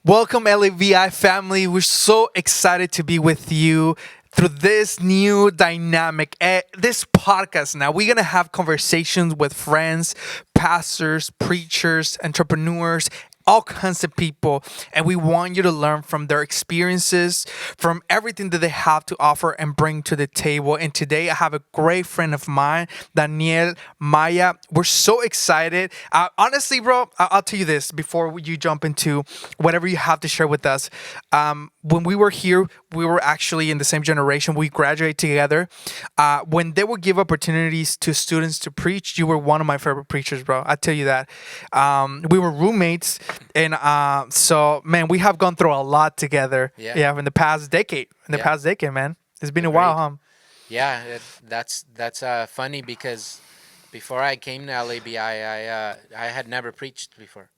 Welcome, LAVI family. We're so excited to be with you through this new dynamic, this podcast. Now, we're going to have conversations with friends, pastors, preachers, entrepreneurs, all kinds of people. And we want you to learn from their experiences, from everything that they have to offer and bring to the table. And today, I have a great friend of mine, Daniel Maya. We're so excited. Honestly, bro, I'll tell you this before you jump into whatever you have to share with us. When we were here, we were actually in the same generation. We graduated together. When they would give opportunities to students to preach, you were one of my favorite preachers, bro. I tell you that. We were roommates, and so man, we have gone through a lot together. Yeah. Yeah, in the past decade. Man, it's been a while, Agreed. huh? Yeah, that's funny because before I came to LABI, I had never preached before.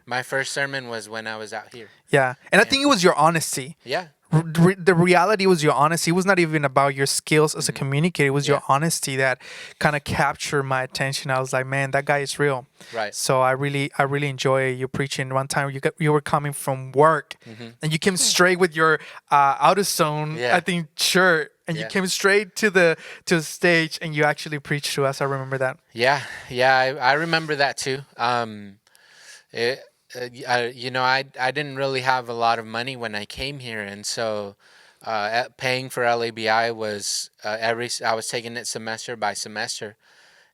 My first sermon was when I was out here. Yeah, and I And think it was your honesty. yeah, The reality was your honesty. It was not even about your skills as a hmm communicator. It was yeah, your honesty that kind of captured my attention. I was like, man, that guy is real. right. So I really enjoy you preaching. One time you were coming from work, hmm and you came straight with your AutoZone, Yeah, I think, shirt, and you yeah, came straight to the stage, and you actually preached to us. I remember that. yeah, yeah. I remember that too. It, I didn't really have a lot of money when I came here, and so paying for LABI was I was taking it semester by semester.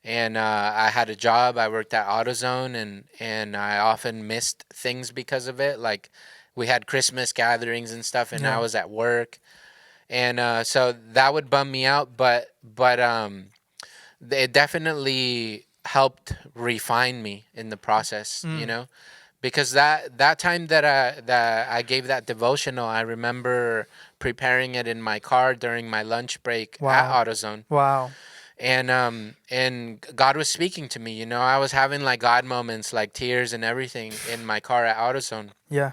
And I had a job. I worked at AutoZone, and I often missed things because of it. Like we had Christmas gatherings and stuff, and I Yeah, was at work, and so that would bum me out. But it definitely helped refine me in the process. mm, Because that time that I gave that devotional, I remember preparing it in my car during my lunch break at wow, AutoZone, wow, and God was speaking to me. I was having like God moments, like tears and everything in my car at AutoZone. yeah,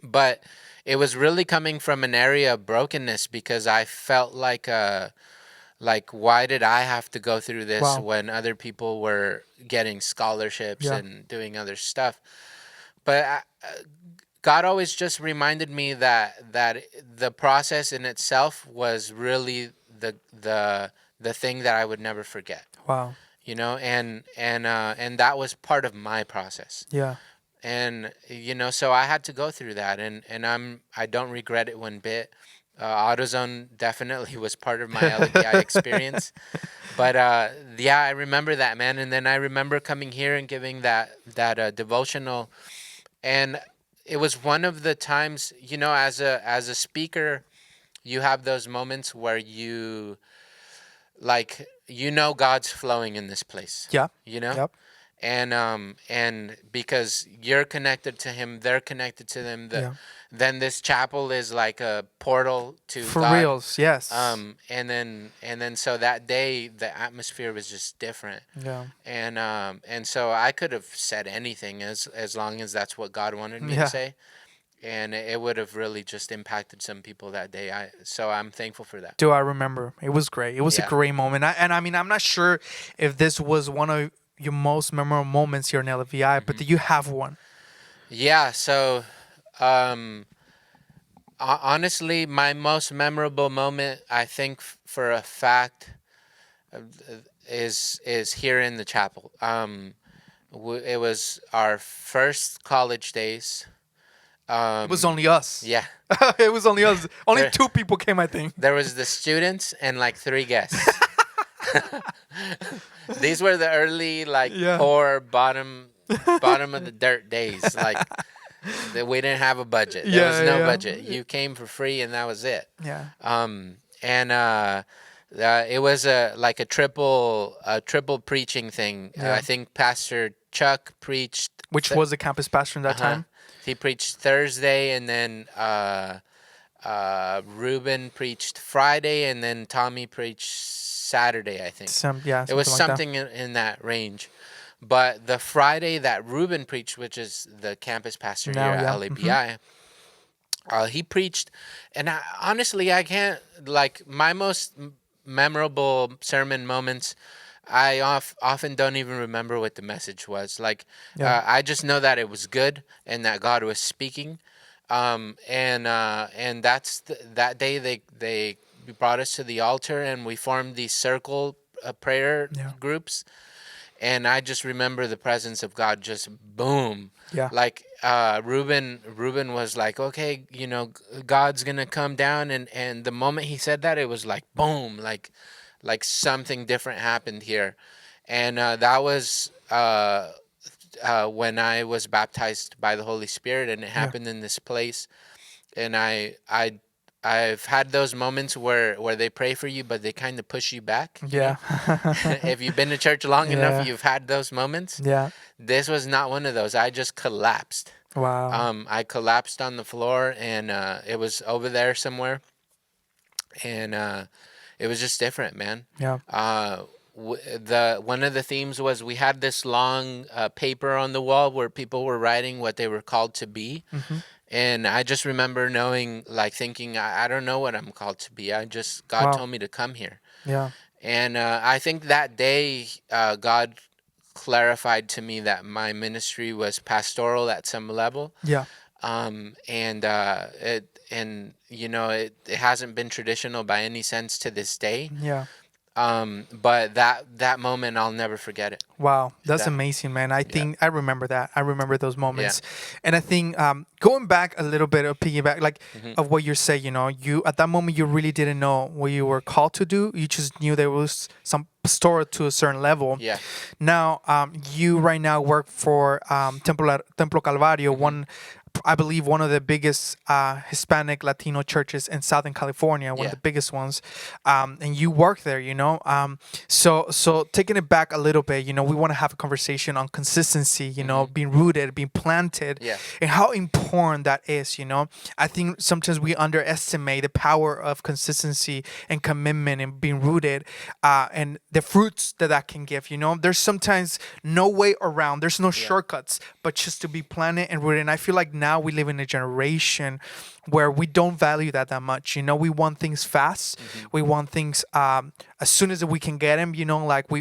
But it was really coming from an area of brokenness because I felt like why did I have to go through this wow, when other people were getting scholarships yeah, and doing other stuff? But God always just reminded me that the process in itself was really the thing that I would never forget. wow, And that was part of my process. yeah, And so I had to go through that, and I don't regret it one bit. AutoZone definitely was part of my LABI experience, but yeah, I remember that, man. And then I remember coming here and giving that devotional, and it was one of the times, as a speaker, you have those moments where God's flowing in this place, yeah, you know yep. and because you're connected to him, they're connected to them. Yeah. Then this chapel is like a portal to For God. reals, yes. And then so that day the atmosphere was just different. Yeah. And so I could have said anything as long as that's what God wanted me to Yeah. say, and it would have really just impacted some people that day. So I'm thankful for that. Do I remember? It was great. It was a Yeah. great moment. And I mean, I'm not sure if this was one of your most memorable moments here in LVI, but hmm do you have one? Yeah. So um honestly, my most memorable moment, I think, for a fact, uh, is here in the chapel. It was our first college days. It was Um, only us. yeah, It was only us. Only there two people came, I think. there was the students and like three guests. These were the early, like, Yeah. poor bottom of the dirt days. Like we didn't have a budget. There was Yeah, no yeah, budget. You came for free, and that was it. yeah. And it was a triple preaching thing. Yeah. I think Pastor Chuck preached. Which was the campus pastor in that Uh-huh. time? He preached Thursday, and then Ruben preached Friday, and then Tommy preached Saturday, I think. Yeah, It was something like that. something in that range. But the Friday that Ruben preached, which is the campus pastor here Now, at yeah. LABI, he preached, and honestly, I can't, like, my most memorable sermon moments. often don't even remember what the message was. Like, Yeah. I just know that it was good and that God was speaking. And that day they brought us to the altar and we formed these circle prayer Yeah. groups. And I just remember the presence of God just boom. Yeah. Like Ruben was like, okay, God's gonna come down, and the moment he said that, it was like boom, like something different happened here, and that was when I was baptized by the Holy Spirit, and it Yeah. happened in this place. And I've had those moments where they pray for you, but they kind of push you back. Yeah. If you've been to church long enough, Yeah. you've had those moments. Yeah. This was not one of those. I just collapsed. Wow. I collapsed on the floor, and it was over there somewhere, and it was just different, man. Yeah. The one of the themes was we had this long paper on the wall where people were writing what they were called to be, Hmm. and I just remember knowing, like thinking, I don't know what I'm called to be. God Wow. told me to come here, Yeah. and I think that day God clarified to me that my ministry was pastoral at some level. Yeah. It hasn't been traditional by any sense to this day. Yeah. But that moment, I'll never forget it. Wow, that's That amazing, man. I Yeah, think I remember that. I remember those yeah. moments, and I think going back a little bit of piggyback, like Hmm. of what you say. You at that moment you really didn't know what you were called to do. You just knew there was some store to a certain level. Yeah. Now, you right now work for Templo Calvario, Hmm. one, I believe, one of the biggest Hispanic Latino churches in Southern California, one of Yeah. the biggest ones, and you work there. So taking it back a little bit, we want to have a conversation on consistency. Hmm. Being rooted, being planted, Yeah. and how important that is. I think sometimes we underestimate the power of consistency and commitment and being rooted, and the fruits that can give. There's sometimes no way around. There's no Yeah. shortcuts, but just to be planted and rooted. And I feel like now we live in a generation where we don't value that much. We want things fast. Hmm. We want things as soon as we can get them. Like we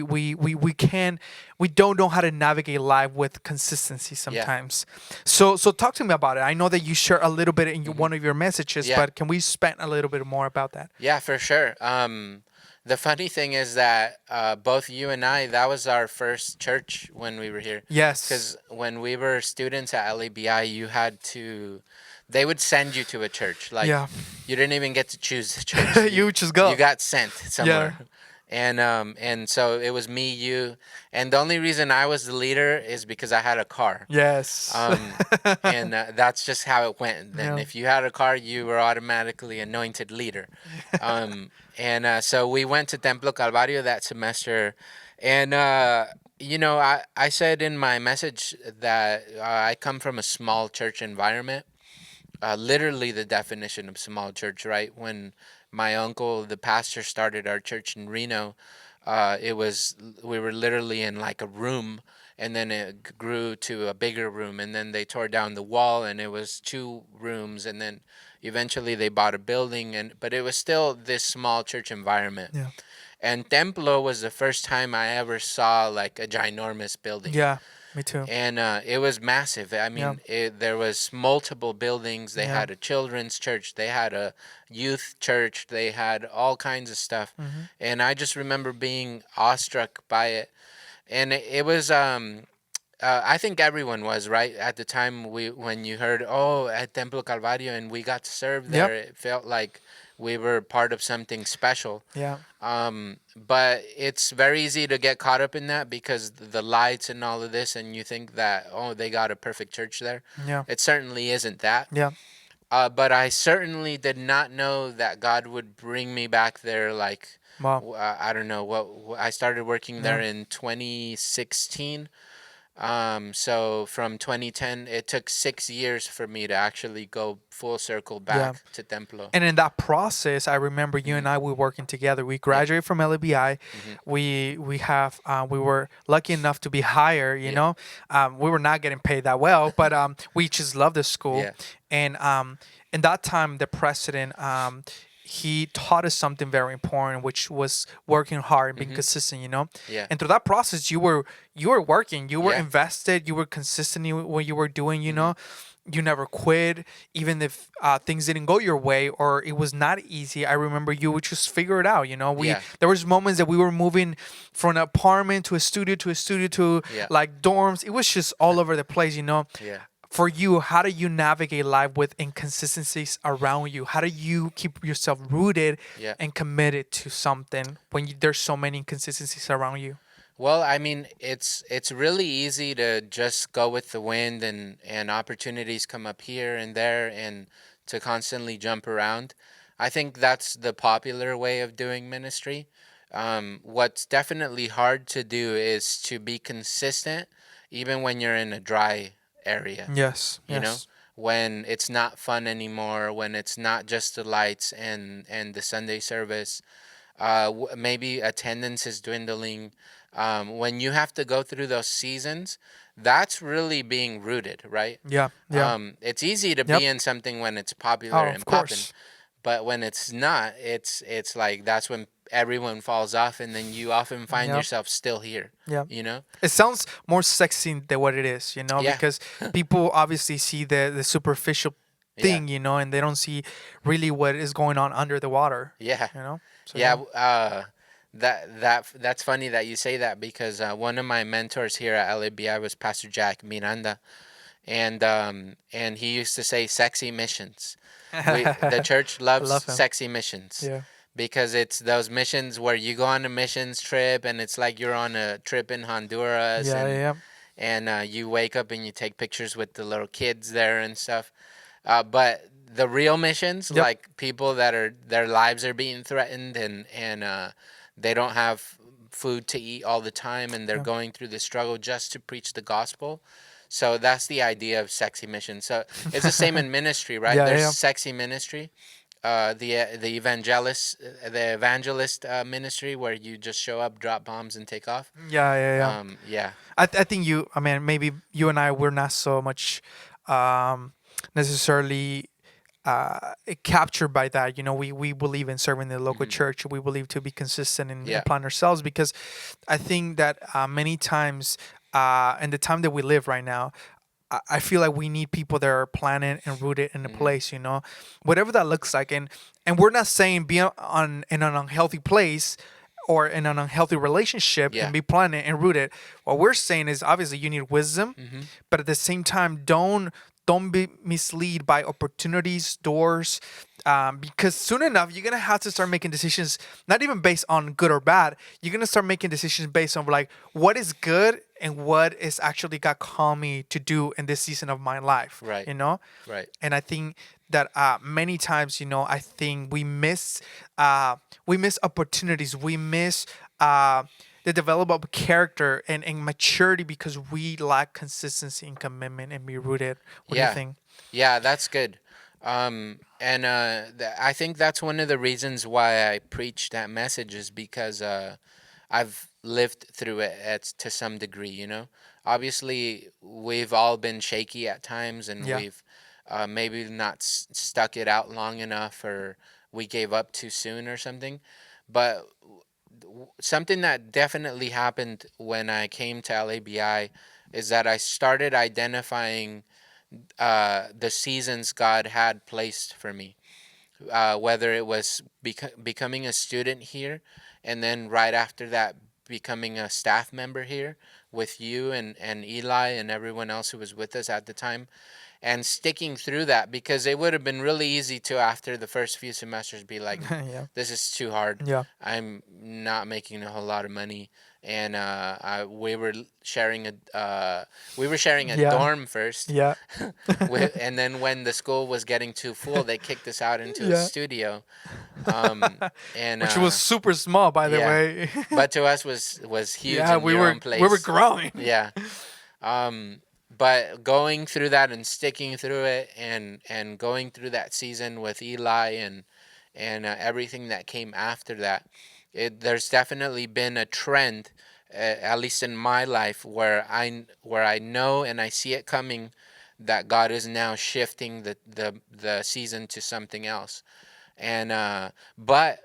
don't know how to navigate life with consistency Yeah. sometimes. So talk to me about it. I know that you share a little bit in Hmm. one of your messages, Yeah. but can we spend a little bit more about that? Yeah, for sure. The funny thing is that both you and I, that was our first church when we were here. Yes. Because when we were students at LABI, they would send you to a church. Like, Yeah. you didn't even get to choose the church. You just go. You got sent Yeah. somewhere. And so it was me, you, and the only reason I was the leader is because I had a car. Yes. And that's just how it went. Then, Yeah. if you had a car, you were automatically anointed leader. And so we went to Templo Calvario that semester, and I said in my message that I come from a small church environment. Literally, the definition of small church, right? When my uncle, the pastor, started our church in Reno, we were literally in like a room, and then it grew to a bigger room, and then they tore down the wall, and it was two rooms, and then eventually they bought a building, but it was still this small church environment. Yeah. And Templo was the first time I ever saw like a ginormous building, Yeah. Me too. and it was massive. I Yeah. mean, there was multiple buildings. They Yeah. had a children's church, they had a youth church, they had all kinds of stuff, Hmm. and I just remember being awestruck by it. And it was I think everyone was right at the time when you heard, oh, at Templo Calvario, and we got to serve Yep. there. It felt like we were part of something special. Yeah. But it's very easy to get caught up in that because the lights and all of this, and you think that, oh, they got a perfect church there. Yeah. It certainly isn't that. Yeah. But I certainly did not know that God would bring me back there. Like, Wow. I don't know I started working there Yeah. in 2016. So from 2010, it took 6 years for me to actually go full circle Yeah. back to Templo. And in that process, I remember you and I were working together. We graduated from LABI. Hmm. We were lucky enough to be hired. Yeah. We were not getting paid that well, but we just loved the school. Yeah. And in that time, the president, he taught us something very important, which was working hard and being Mm-hmm. consistent. You know, Yeah. and through that process, you were working, you were Yeah. invested, you were consistent in what you were doing. You Mm-hmm. know, you never quit, even if things didn't go your way or it was not easy. I remember you would just figure it out. You know, we Yeah. there was moments that we were moving from an apartment to a studio to a studio to Yeah. like dorms. It was just all over the place. You know, Yeah. for you, how do you navigate life with inconsistencies around you? How do you keep yourself rooted Yeah. and committed to something when there's so many inconsistencies around you? Well, I mean, it's really easy to just go with the wind, and opportunities come up here and there, and to constantly jump around. I think that's the popular way of doing ministry. What's definitely hard to do is to be consistent, even when you're in a dry area. Yes, You know, yes. when it's not fun anymore, when it's not just the lights and the Sunday service, maybe attendance is dwindling. When you have to go through those seasons, that's really being rooted, right? Yeah, yeah. It's easy to Yep. be in something when it's popular Oh, of and popping, course. but when it's not, it's like that's when everyone falls off, and then you often find Yep. yourself still here. Yeah. You know? It sounds more sexy than what it is, you know, Yeah, because people obviously see the superficial yeah, thing, you know, and they don't see really what is going on under the water, yeah. you know. So Yeah, yeah. that's funny that you say that because one of my mentors here at LABI was Pastor Jack Miranda, and he used to say sexy missions. The I church loves love him. sexy missions Yeah. because it's those missions where you go on a missions trip and it's like you're on a trip in Honduras, Yeah, yeah, and you wake up and you take pictures with the little kids there and stuff. But the real missions, yeah. Yep. like people that are their lives are being threatened and they don't have food to eat all the time, and they're Yeah. going through the struggle just to preach the gospel. So that's the idea of sexy mission. So it's the same in ministry, right? Yeah, There's yeah, sexy ministry, the evangelist ministry, where you just show up, drop bombs, and take off. yeah, yeah, yeah. Yeah, I think I mean, maybe you and I were not so much um, necessarily captured by that. You know, we believe in serving the local hmm, church. We believe to be consistent and yeah, applying ourselves because I think that many times in the time that we live right now, I feel like we need people that are planted and rooted in a hmm, place, you know, whatever that looks like. And we're not saying be on in an unhealthy place or in an unhealthy relationship yeah, and be planted and rooted. What we're saying is obviously you need wisdom, hmm, but at the same time, don't be misled by opportunities, doors, because soon enough you're gonna have to start making decisions, not even based on good or bad. You're gonna start making decisions based on like what is good and what is actually God called me to do in this season of my life. right, You know, right, and I think that many times, you know, I think we miss opportunities, we miss the development of character and maturity because we lack consistency and commitment and be rooted. What do you yeah. think? Yeah, that's good. And I think that's one of the reasons why I preach that message is because I've lived through it to some degree, you know. Obviously, we've all been shaky at times, and Yeah. we've maybe not stuck it out long enough, or we gave up too soon or something. But something that definitely happened when I came to LABI is that I started identifying the seasons God had placed for me, whether it was becoming a student here, and then right after that, becoming a staff member here with you and Eli and everyone else who was with us at the time, and sticking through that because it would have been really easy to, after the first few semesters, be like, Yeah. this is too hard. Yeah. I'm not making a whole lot of money. And we were sharing a Yeah. dorm first, Yeah. and then when the school was getting too full, they kicked us out into a Yeah. studio. And Which was super small, by the Yeah, way. but to us was huge Yeah, in we your were own we were place. growing. Yeah. Um, but going through that and sticking through it and going through that season with Eli and everything that came after that, there's definitely been a trend, at least in my life, where I know and I see it coming, that God is now shifting the season to something else. and but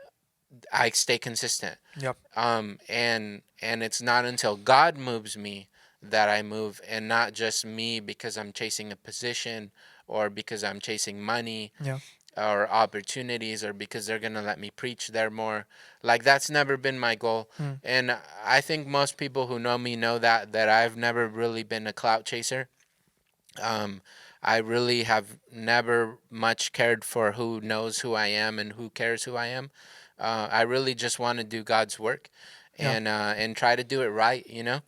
I stay consistent. Yep. And it's not until God moves me that I move, and not just me because I'm chasing a position or because I'm chasing money Yeah. or opportunities or because they're gonna let me preach there more. Like, that's never been my goal. Mm. And I think most people who know me know that I've never really been a clout chaser. Um, I really have never much cared for who knows who I am and who cares who I am. I really just want to do God's work, Yeah. and try to do it right, you know.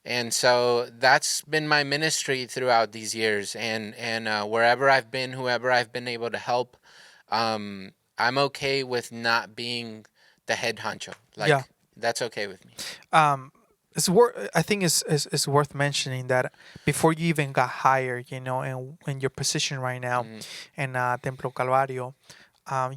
And so that's been my ministry throughout these years, and wherever I've been, whoever I've been able to help, I'm okay with not being the head honcho. Yeah. Like, that's okay with me. um it's worth I think it's worth mentioning that before you even got hired, in your position right now Hmm. in Templo Calvario,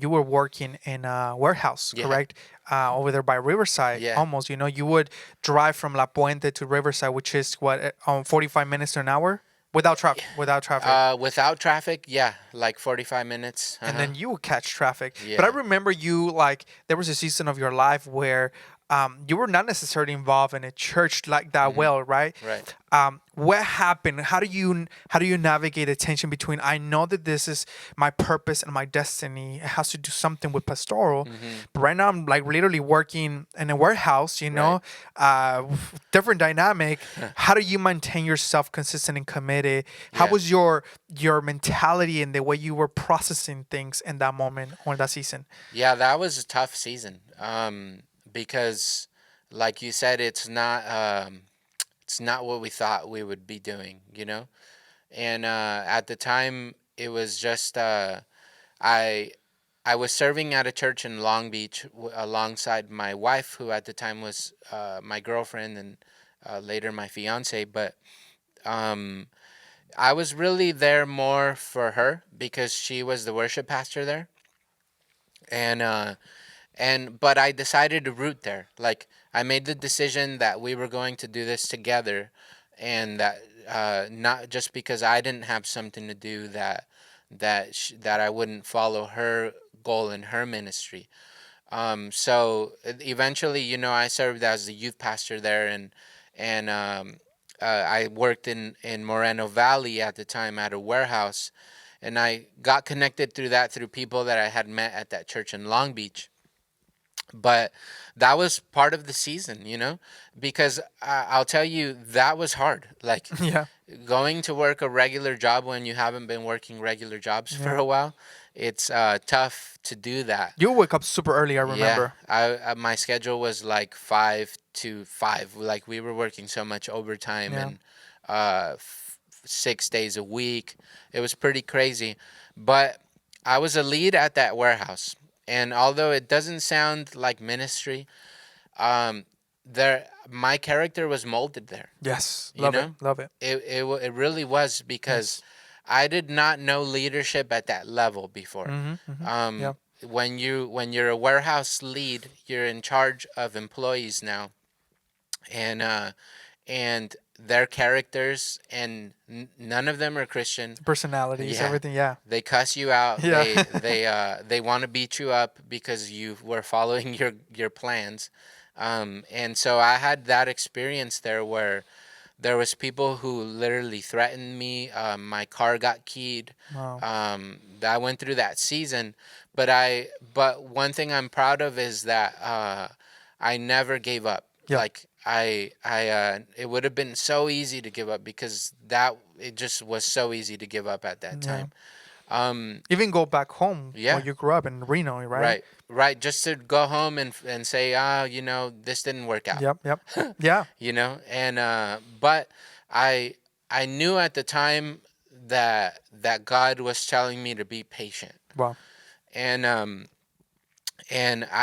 you were working in a warehouse, Yeah, correct? Over there by Riverside, yeah. almost. You would drive from La Puente to Riverside, which is what, 45 minutes to an hour without traffic. Without traffic. Without traffic, yeah, like 45 minutes. Uh And huh. then you would catch traffic. But I Yeah. remember you, like, there was a season of your life where you were not necessarily involved in a church like that Hmm. well, right? Right. What happened? How do you navigate the tension between, I know that this is my purpose and my destiny? It has to do something with pastoral, Hmm. but right now I'm like literally working in a warehouse. Right. Different dynamic. How do you maintain yourself consistent and committed? How Yeah. was your mentality and the way you were processing things in that moment or that season? Yeah, that was a tough season. Because, like you said, it's not what we thought we would be doing, you know. And at the time, it was just I I was serving at a church in Long Beach alongside my wife, who at the time was my girlfriend and later my fiance. But um, I was really there more for her because she was the worship pastor there, and but I decided to root there. Like, I made the decision that we were going to do this together, and that not just because I didn't have something to do that I wouldn't follow her goal in her ministry. So eventually, I served as the youth pastor there, and I worked in Moreno Valley at the time at a warehouse, and I got connected through that through people that I had met at that church in Long Beach. But that was part of the season, because I'll tell you, that was hard. Like, Yeah. going to work a regular job when you haven't been working regular jobs for Yeah. a while, it's tough to do that. You wake up super early, I Yeah, remember. my schedule was like 5 to 5. Like, we were working so much overtime Yeah. and 6 days a week. It was pretty crazy, but I was a lead at that warehouse, and although it doesn't sound like ministry, there my character was molded there. Yes. You Love it. know, Love it. it really was because Yes. I did not know leadership at that level before. Mm-hmm. Mm-hmm. Yeah. Um, when you're a warehouse lead, you're in charge of employees now, and their characters, and none of them are Christian. Personalities, Yeah, everything. Yeah. they cuss you out. Yeah. They want to beat you up because you were following your plans. And so I had that experience there where there was people who literally threatened me. My car got keyed. Wow. I went through that season, but one thing I'm proud of is that I never gave up. Yeah. Like, it would have been so easy to give up because it just was so easy to give up at that Yeah. time. Um, Even go back home where yeah, you grew up in Reno, right? right, right. Just to go home and say, this didn't work out. Yep. Yep. Yeah. And but I I knew at the time that God was telling me to be patient, Wow. and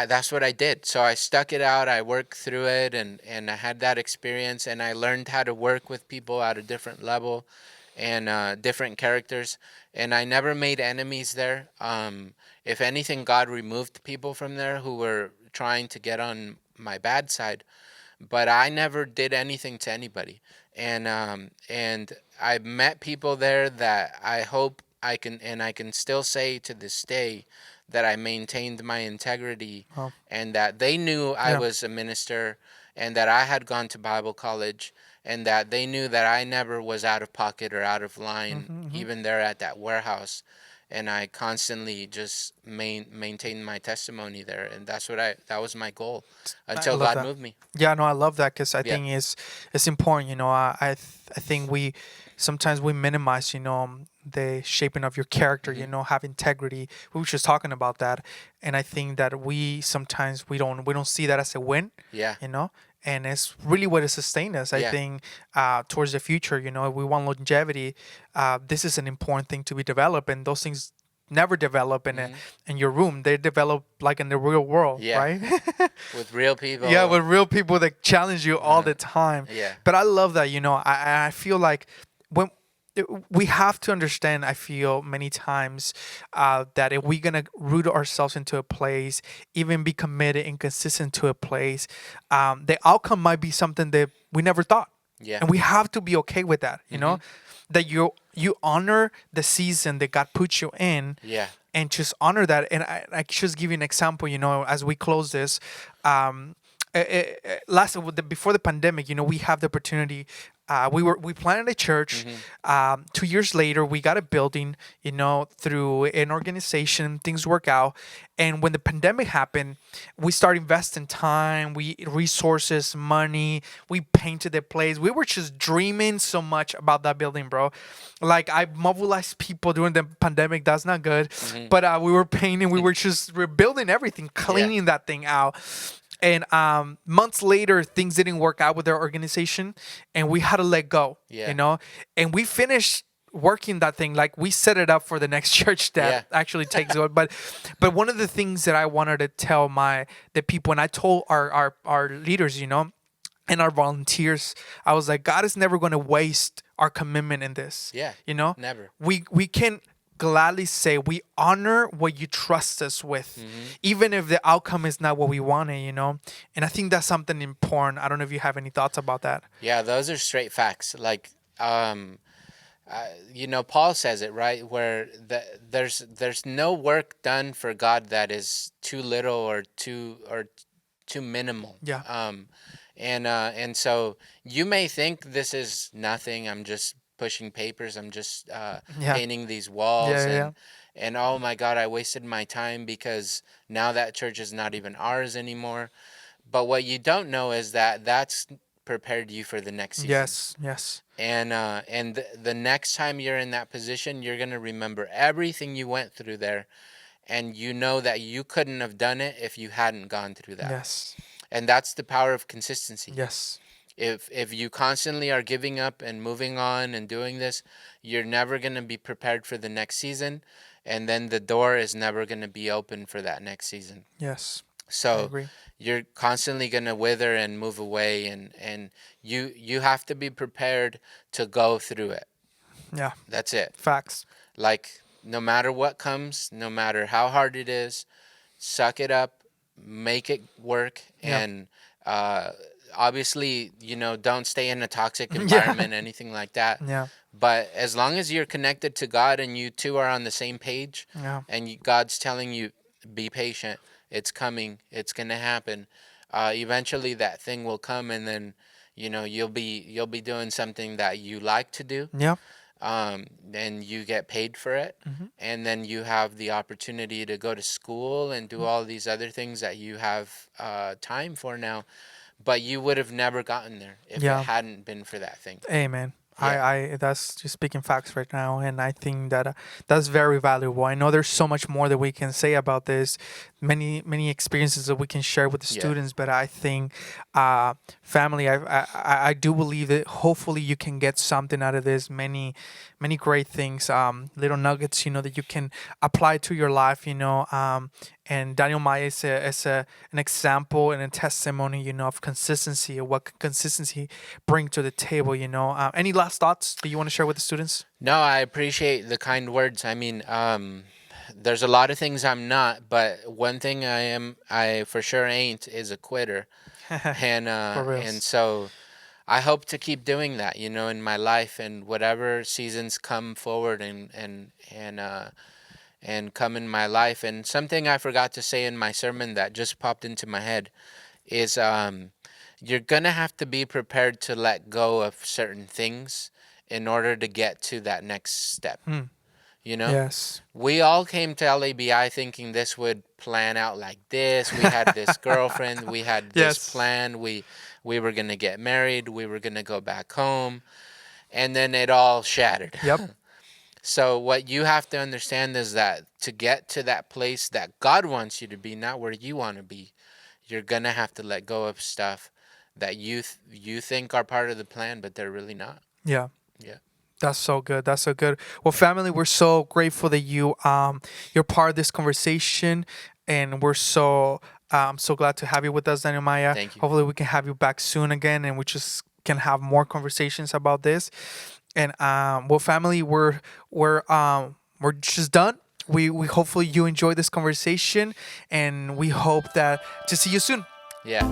that's what I did. So I stuck it out. I worked through it, and I had that experience, and I learned how to work with people at a different level, and different characters, and I never made enemies there. If anything, God removed people from there who were trying to get on my bad side, but I never did anything to anybody. And I met people there that I hope I can still say to this day that I maintained my integrity, Oh, and that they knew I yeah. was a minister, and that I had gone to Bible college, and that they knew that I never was out of pocket or out of line, Hmm. even there at that warehouse. And I constantly just maintained my testimony there, and that was my goal I until love God that. moved me. Yeah, no, I love that because I Yeah. think it's important. I think we sometimes we minimize, the shaping of your character. Hmm. Have integrity. We were just talking about that, and I think that we sometimes we don't see that as a win. Yeah. You know, and it's really what has sustained us. I Yeah. think towards the future, if we want longevity, this is an important thing to be developed, and those things never develop Hmm. in your room. They develop like in the real world, Yeah. right? With real Yeah, people. with real people that challenge you all Uh, the time. yeah. But I love that, I feel like when we have to understand, I feel many times that if we're gonna root ourselves into a place, even be committed and consistent to a place, the outcome might be something that we never thought, Yeah. and we have to be okay with that. Hmm. That you honor the season that God put you in, Yeah. and just honor that. And I just give you an example, as we close this. Um, before the pandemic, we have the opportunity. We planted a church. Hmm. 2 years later, we got a building. Through an organization, things work out. And when the pandemic happened, we started investing time, resources, money. We painted the place. We were just dreaming so much about that building, bro. Like I mobilized people during the pandemic. That's not good, Hmm. but we were painting. We were just rebuilding everything, Yeah. cleaning that thing out. And months later, things didn't work out with our organization, and we had to let go. Yeah. And we finished working that thing, like we set it up for the next church that Yeah. actually takes over. But one of the things that I wanted to tell the people, and I told our leaders, and our volunteers, I was like, God is never going to waste our commitment in this. Yeah. You know, Never. we can gladly say we honor what you trust us with, Hmm. even if the outcome is not what we wanted. And I think that's something important. I don't know if you have any thoughts about that. Yeah, those are straight facts. Like, Paul says it right, where there's no work done for God that is too little or too minimal. Yeah. And so you may think this is nothing. I'm just pushing papers. I'm just Yeah. painting these walls, Yeah. Yeah. and oh my God, I wasted my time because now that church is not even ours anymore. But what you don't know is that that's prepared you for the next season. Yes. Yes. And the next time you're in that position, you're gonna remember everything you went through there, and you know that you couldn't have done it if you hadn't gone through that. Yes. And that's the power of consistency. Yes. If you constantly are giving up and moving on and doing this, you're never gonna be prepared for the next season, and then the door is never gonna be open for that next season. Yes. I So agree. you're constantly going to wither and move away, and you have to be prepared to go through it. Yeah. That's it. Facts. Like, no matter what comes, no matter how hard it is, suck it up, make it work, Yeah. and uh, obviously, don't stay in a toxic Yeah. environment, anything like that. Yeah. But as long as you're connected to God and you two are on the same page, Yeah. and God's telling you, be patient, it's coming, it's gonna happen. Eventually, that thing will come, and then you'll be doing something that you like to do, Yeah. and you get paid for it, Hmm. and then you have the opportunity to go to school and do all these other things that you have time for now, but you would have never gotten there if it Yeah. hadn't been for that thing. Amen. Yeah. I that's just speaking facts right now, and I think that that's very valuable. I know there's so much more that we can say about this, many experiences that we can share with the Yeah. students. But I think, family, I do believe that hopefully you can get something out of this. Many great things, little nuggets, that you can apply to your life. And Daniel Maya is an example and a testimony, of consistency, of what consistency bring to the table. Any last thoughts that you want to share with the students? No, I appreciate the kind words. I mean, there's a lot of things I'm not, but one thing I for sure ain't is a quitter. And For and reals. so I hope to keep doing that, in my life, and whatever seasons come forward, and come in my life. And something I forgot to say in my sermon that just popped into my head is you're gonna have to be prepared to let go of certain things in order to get to that next step. Hmm. You know, Yes. we all came to LABI thinking this would plan out like this. We had this girlfriend, we had this Yes. plan. We were gonna get married. We were gonna go back home, and then it all shattered. Yep. So what you have to understand is that to get to that place that God wants you to be, not where you want to be, you're gonna have to let go of stuff that you think are part of the plan, but they're really not. Yeah. Yeah. That's so good. That's so good. Well, family, we're so grateful that you're part of this conversation, and we're so glad to have you with us, Daniel Maya. Thank you. Hopefully, we can have you back soon again, and we just can have more conversations about this. And well, family, we're just done. We hopefully you enjoyed this conversation, and we hope that to see you soon. Yeah.